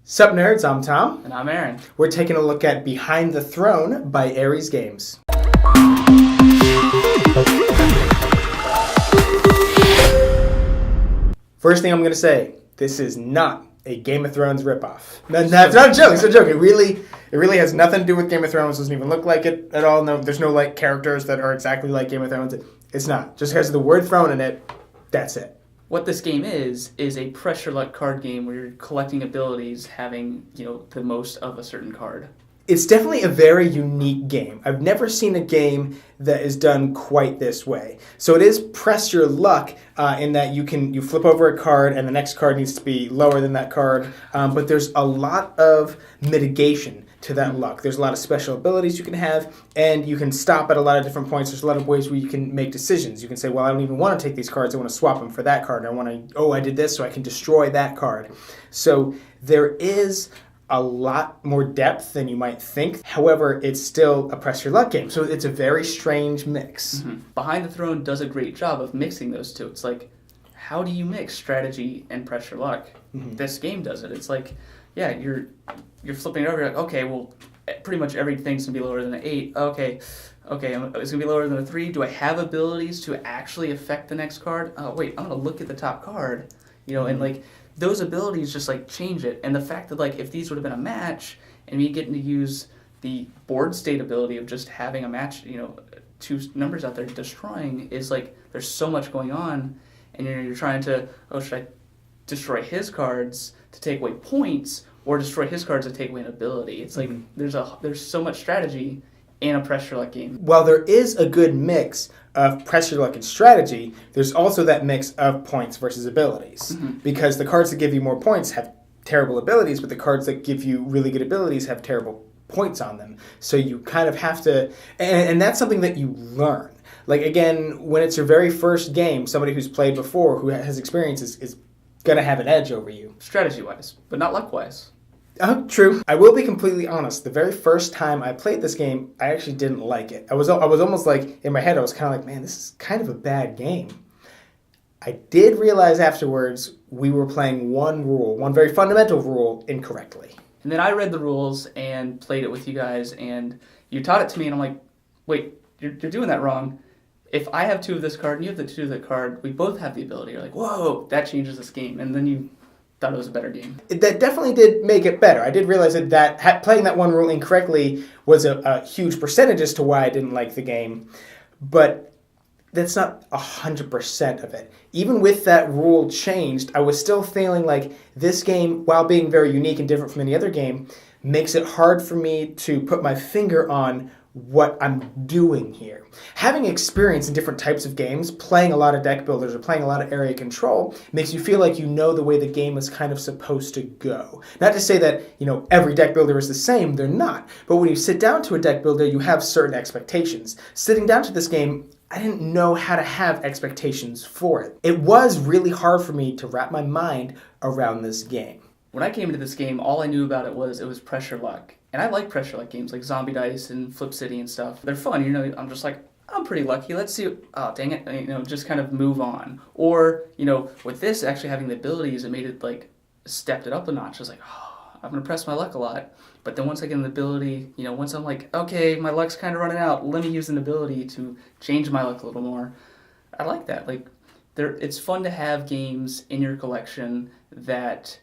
Sup nerds, I'm Tom. And I'm Aaron. We're taking a look at Behind the Throne by Ares Games. First thing I'm going to say, this is not a Game of Thrones ripoff. That's not a joke, it's a joke. It really has nothing to do with Game of Thrones. It doesn't even look like it at all. No, there's no like characters that are exactly like Game of Thrones. It's not. Just because of the word thrown in it, that's it. What this game is a pressure luck card game where you're collecting abilities, having, the most of a certain card. It's definitely a very unique game. I've never seen a game that is done quite this way. So it is press your luck in that you flip over a card and the next card needs to be lower than that card. But there's a lot of mitigation to that luck. There's a lot of special abilities you can have, and you can stop at a lot of different points. There's a lot of ways where you can make decisions. You can say, well, I don't even want to take these cards. I want to swap them for that card. I did this so I can destroy that card. So there is a lot more depth than you might think. However, it's still a press your luck game. So it's a very strange mix. Mm-hmm. Behind the Throne does a great job of mixing those two. It's like, how do you mix strategy and press your luck? Mm-hmm. This game does it. It's like, yeah, you're flipping it over. You're like, okay, well, pretty much everything's going to be lower than an 8. Okay, it's going to be lower than a 3. Do I have abilities to actually affect the next card? Oh, wait, I'm going to look at the top card. And like, those abilities just like change it. And the fact that like if these would have been a match and me getting to use the board state ability of just having a match, two numbers out there destroying is like there's so much going on, and you're trying to, should I destroy his cards to take away points or destroy his cards to take away an ability? It's like there's so much strategy in a pressure luck game. While there is a good mix of pressure luck and strategy, there's also that mix of points versus abilities. Mm-hmm. Because the cards that give you more points have terrible abilities, but the cards that give you really good abilities have terrible points on them. So you kind of have to, and that's something that you learn. Like, again, when it's your very first game, somebody who's played before, who has experience, is going to have an edge over you. Strategy-wise, but not luck-wise. True. I will be completely honest. The very first time I played this game, I actually didn't like it. I was almost like, in my head, I was kind of like, man, this is kind of a bad game. I did realize afterwards we were playing one very fundamental rule, incorrectly. And then I read the rules and played it with you guys, and you taught it to me, and I'm like, wait, you're doing that wrong. If I have 2 of this card and you have the 2 of that card, we both have the ability. You're like, whoa, that changes this game. And then you thought it was a better game. That definitely did make it better. I did realize that playing that one rule incorrectly was a huge percentage as to why I didn't like the game. But that's not 100% of it. Even with that rule changed, I was still feeling like this game, while being very unique and different from any other game, makes it hard for me to put my finger on what I'm doing here. Having experience in different types of games, playing a lot of deck builders or playing a lot of area control, makes you feel like you know the way the game is kind of supposed to go. Not to say that, every deck builder is the same, they're not. But when you sit down to a deck builder, you have certain expectations. Sitting down to this game, I didn't know how to have expectations for it. It was really hard for me to wrap my mind around this game. When I came into this game, all I knew about it was pressure luck. And I like pressure luck games like Zombie Dice and Flip City and stuff. They're fun, I'm just like, I'm pretty lucky. Let's see, dang it, just kind of move on. Or, with this actually having the abilities, it made it like, stepped it up a notch. I was like, I'm going to press my luck a lot. But then once I get an ability, once I'm like, okay, my luck's kind of running out, let me use an ability to change my luck a little more. I like that. Like, it's fun to have games in your collection that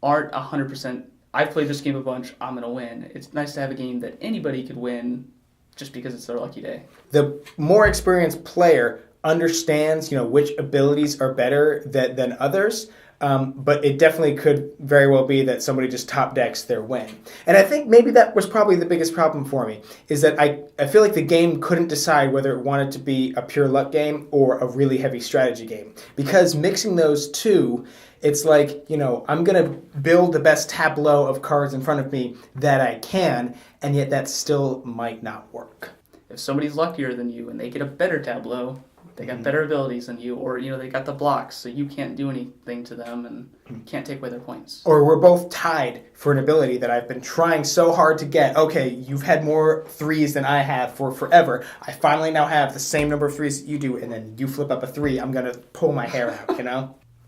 aren't 100%, I've played this game a bunch, I'm going to win. It's nice to have a game that anybody could win just because it's their lucky day. The more experienced player understands, which abilities are better than others, but it definitely could very well be that somebody just top decks their win. And I think maybe that was probably the biggest problem for me, is that I feel like the game couldn't decide whether it wanted to be a pure luck game or a really heavy strategy game. Because mixing those two, it's like, I'm going to build the best tableau of cards in front of me that I can, and yet that still might not work. If somebody's luckier than you and they get a better tableau, they got better abilities than you, or, they got the blocks, so you can't do anything to them and can't take away their points. Or we're both tied for an ability that I've been trying so hard to get. Okay, you've had more 3s than I have for forever. I finally now have the same number of 3s that you do, and then you flip up a 3. I'm going to pull my hair out,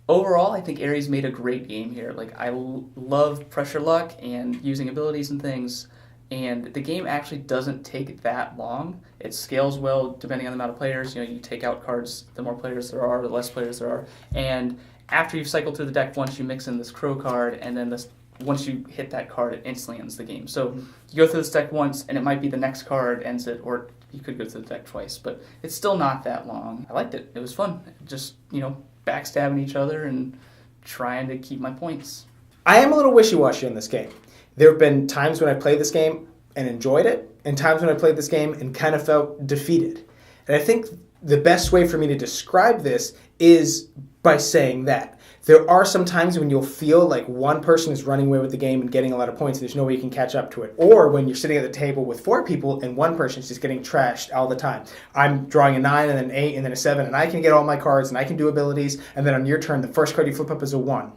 overall, I think Ares made a great game here. Like, I love pressure luck and using abilities and things, and the game actually doesn't take that long. It scales well depending on the amount of players. You know, you take out cards, the more players there are, the less players there are. And after you've cycled through the deck once, you mix in this crow card, and then once you hit that card, it instantly ends the game. So you go through this deck once, and it might be the next card ends it, or you could go through the deck twice, but it's still not that long. I liked it. It was fun. Just, backstabbing each other and trying to keep my points. I am a little wishy-washy on this game. There have been times when I played this game and enjoyed it, and times when I played this game and kind of felt defeated. And I think the best way for me to describe this is by saying that. There are some times when you'll feel like one person is running away with the game and getting a lot of points, and there's no way you can catch up to it. Or when you're sitting at the table with 4 people and one person's just getting trashed all the time. I'm drawing a 9 and then an 8 and then a 7, and I can get all my cards and I can do abilities, and then on your turn, the first card you flip up is a 1.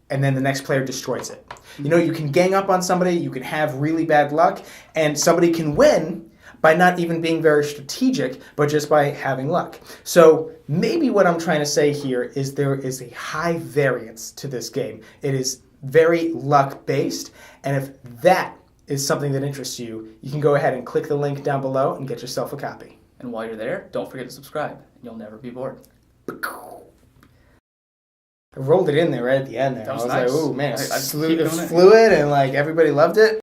And then the next player destroys it. You can gang up on somebody, you can have really bad luck, and somebody can win by not even being very strategic, but just by having luck. So maybe what I'm trying to say here is there is a high variance to this game. It is very luck-based, and if that is something that interests you, you can go ahead and click the link down below and get yourself a copy. And while you're there, don't forget to subscribe. You'll never be bored. I rolled it in there right at the end there. That was I was nice. like, ooh, man, I it keep was doing it. fluid and like everybody loved it.